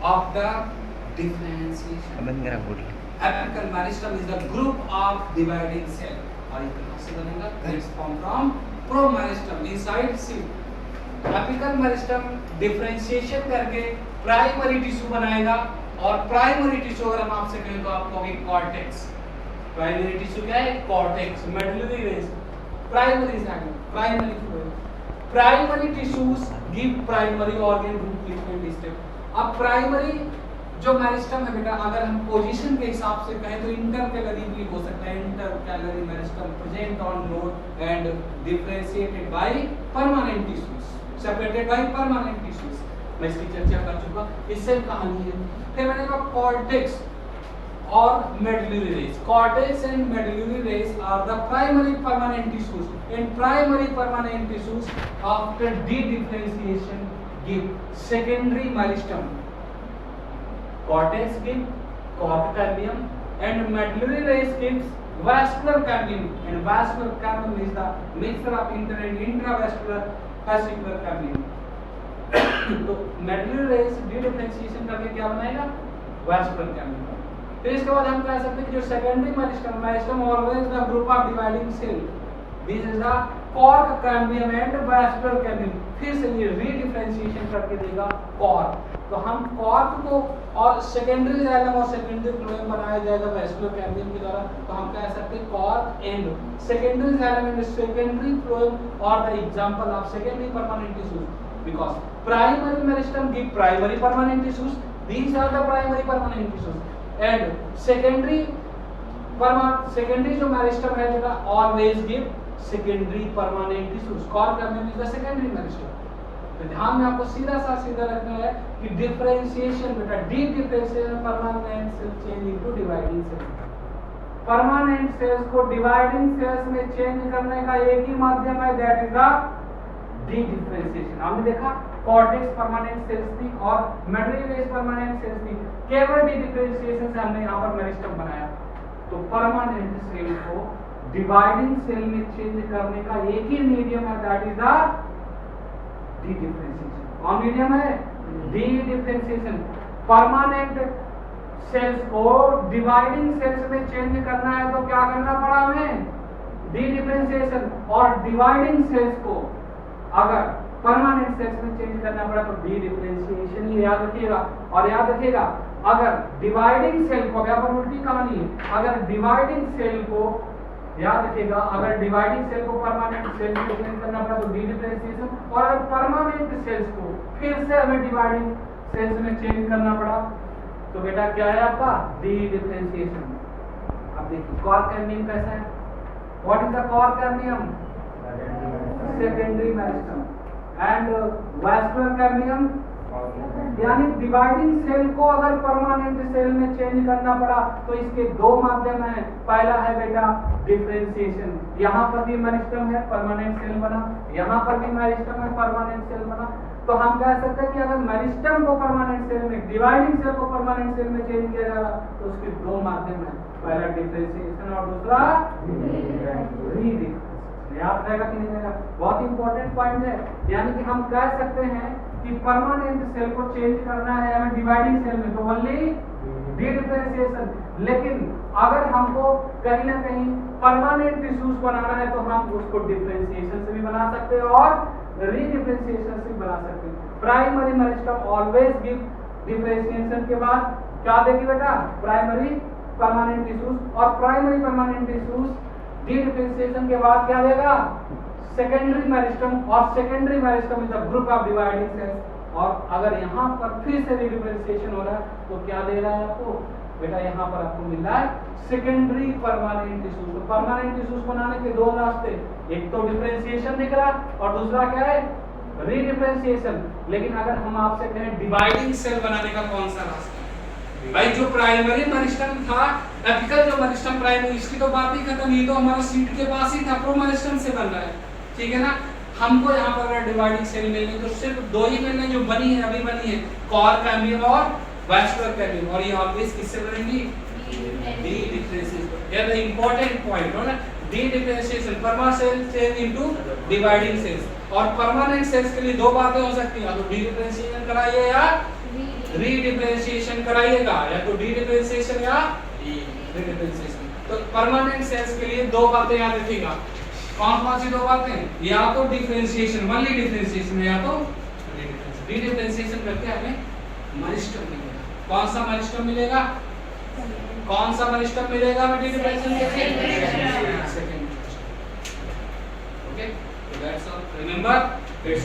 of the differentiation. Apical meristem is the group of dividing cell. और ये कहाँ से बनेगा? It's formed from promeristem inside seed. Apical meristem differentiation करके primary tissue बनाएगा और प्राइमरी टिश्यू अगर हम आपसे कहें तो आप कहोगे कॉर्टेक्स. प्राइमरी टिश्यू क्या है? Cortex. Medullary race primary side primary fluid. Primary tissues give primary organ group liquid step. अब प्राइमरी जो मेरिस्टम है बेटा, अगर हम पोजीशन के हिसाब से कहें तो इंटरकैलरी भी हो सकता है. Intercalary meristem present on node and differentiated by permanent tissues, separated by permanent tissues. मैं इसकी चर्चा कर चुका. इससे कहानी है. फिर मैंने कहा कॉर्टेक्स और medullary rays. Cortex and medullary rays are the primary permanent tissues. इन primary permanent tissues after dedifferentiation give secondary meristem. Cortex gives cork cambium and medullary rays gives vascular cambium, and vascular cambium is the mixture of inter and intravascular fascicular cambium. तो medullary rays differentiation करके क्या बनाएगा? vascular cambium. फिर इसके बाद हम कह सकते हैं कि जो secondary meristem always the group of dividing cell. This is the cork cambium and vascular cambium. फिर से ये रीडिफरेंशिएशन करके देगा cork. तो हम कॉर्क को और सेकेंडरी जाइलम और सेकेंडरी फ्लोएम बनाया जाएगा वैस्कुलर कैम्बियम के द्वारा. तो हम कह सकते हैं cork and secondary xylem and secondary phloem और the example of secondary permanent tissues, because primary meristem give primary permanent tissues. These are the primary permanent tissues and secondary जो मेरिस्टम है बेटा always give secondary permanent tissues. Cork cambium is the secondary meristem. तो ध्यान में आपको सीधा रखना है कि डिफरेंशिएशन बेटा dedifferentiation permanent cell change into dividing cell. Permanent cells को डिवाइडिंग सेल्स में चेंज करने का एक ही माध्यम है, that is the dedifferentiation. हमने देखा कॉर्टेक्स परमानेंट सेल्स थी और मेडुलरी रेस परमानेंट सेल्स थी. केवल डी डिफरेंशिएशन से हमने यहाँ पर मेरिस्टम बनाया. तो परमानेंट सेल को डिवाइडिंग सेल में चेंज करने का एक ही मीडियम है, that is the D differentiation. कौन मीडियम है? D differentiation. परमानेंट सेल्स को डिवाइडिंग सेल्स में चेंज करना है तो क्या करना पड़ा हमें? D differentiation. और डिवाइडिंग सेल्स को अगर परमानेंट सेल्स में चेंज करना पड़ा तो डी डिफरेंशिएशन. ये याद रखिएगा. और याद रखिएगा अगर डिवाइडिंग सेल को, यहाँ पर उल्टी कहानी है, अगर डिवाइडिंग सेल को याद रखिएगा, अगर डिवाइडिंग सेल को परमानेंट सेल में चेंज करना पड़ा तो डी डिफरेंशिएशन. और अगर परमानेंट सेल्स को फिर से हमें डिवाइडिंग सेल्स में चेंज करना पड़ा तो बेटा क्या है आपका? D differentiation. अब देखिए कॉर्क कैम्बियम कैसा है? What is the cork cambium? Secondary meristem. And vascular cambium यानी डिवाइडिंग सेल को अगर परमानेंट सेल में चेंज करना पड़ा तो इसके दो माध्यम हैं. पहला है बेटा डिफरेंशिएशन. यहाँ पर भी मेरिस्टम है, परमानेंट सेल बना. यहाँ पर भी मेरिस्टम है, परमानेंट सेल बना. तो हम कह सकते हैं कि अगर मेरिस्टम को परमानेंट सेल में, डिवाइडिंग सेल को परमानेंट सेल में चेंज किया जा रहा तो उसके दो माध्यम हैं. पहला डिफरेंशिएशन और दूसरा रीडिफरेंशिएशन. याद रहेगा कि नहीं रहेगा? बहुत इंपॉर्टेंट पॉइंट है. यानी कि हम कह सकते हैं कि परमानेंट सेल को चेंज करना है हमें डिवाइडिंग सेल में तो ओनली डी डिफरेंशिएशन. लेकिन अगर हमको कहीं ना कहीं परमानेंट टिश्यूज बनाना है तो हम उसको डिफरेंशिएशन से भी बना सकते हैं और रीडिफरेंशिएशन से भी बना सकते हैं. Primary meristem always give differentiation के बाद क्या देगी बेटा? Primary permanent tissues. और primary permanent tissues dedifferentiation के बाद क्या देगा? Secondary meristem. और secondary meristem is the group of dividing cells. और अगर यहाँ पर फिर से रीडिफरेंशिएशन हो रहा है तो क्या दे रहा है आपको बेटा? यहाँ पर आपको मिल रहा है सेकेंडरी परमानेंट टिश्यूज. तो परमानेंट टिश्यूज बनाने के दो रास्ते, एक तो डिफरेंशिएशन दिख रहा और दूसरा क्या है? रीडिफरेंशिएशन. लेकिन अगर हम आपसे कहें डिवाइडिंग सेल बनाने का कौन सा रास्ता? भाई जो प्राइमरी मेरिस्टम था, एपिकल जो मेरिस्टम प्राइमरी, इसकी तो बात ही खत्म. ये तो हमारा सीट के पास ही था, प्रोमेरिस्टम से बन रहा है. ठीक है ना? हमको यहाँ पर अगर डिवाइडिंग सेल मिलनी तो सिर्फ दो ही मिलने जो बनी है, अभी बनी है, कॉर्क कैम्बियम और वैस्कुलर कैम्बियम. और ये ऑलवेज किससे बनेंगी? Dedifferentiation. ये द इंपॉर्टेंट पॉइंट हो ना. Dedifferentiation permanent cell change into dividing cells. और परमानेंट सेल्स के लिए दो बातें हो सकती हैं, तो डी डिफरेंशिएशन कराइए या रीडिफरेंशिएशन कराइएगा, या तो डी डिफरेंशिएशन या रीडिफरेंशिएशन। तो परमानेंट सेल्स के लिए दो बातें याद रखिएगा। कौन कौन सी दो बातें? या तो डिफरेंशिएशन, ओनली डिफरेंशिएशन, या तो रीडिफरेंशिएशन करके हमें मेरिस्टम मिलेगा। कौन सा मेरिस्टम मिलेगा? कौन सा मेरिस्टम मिलेगा हमें डिफरेंशिएशन करके? Second. Okay, so that's all. Remember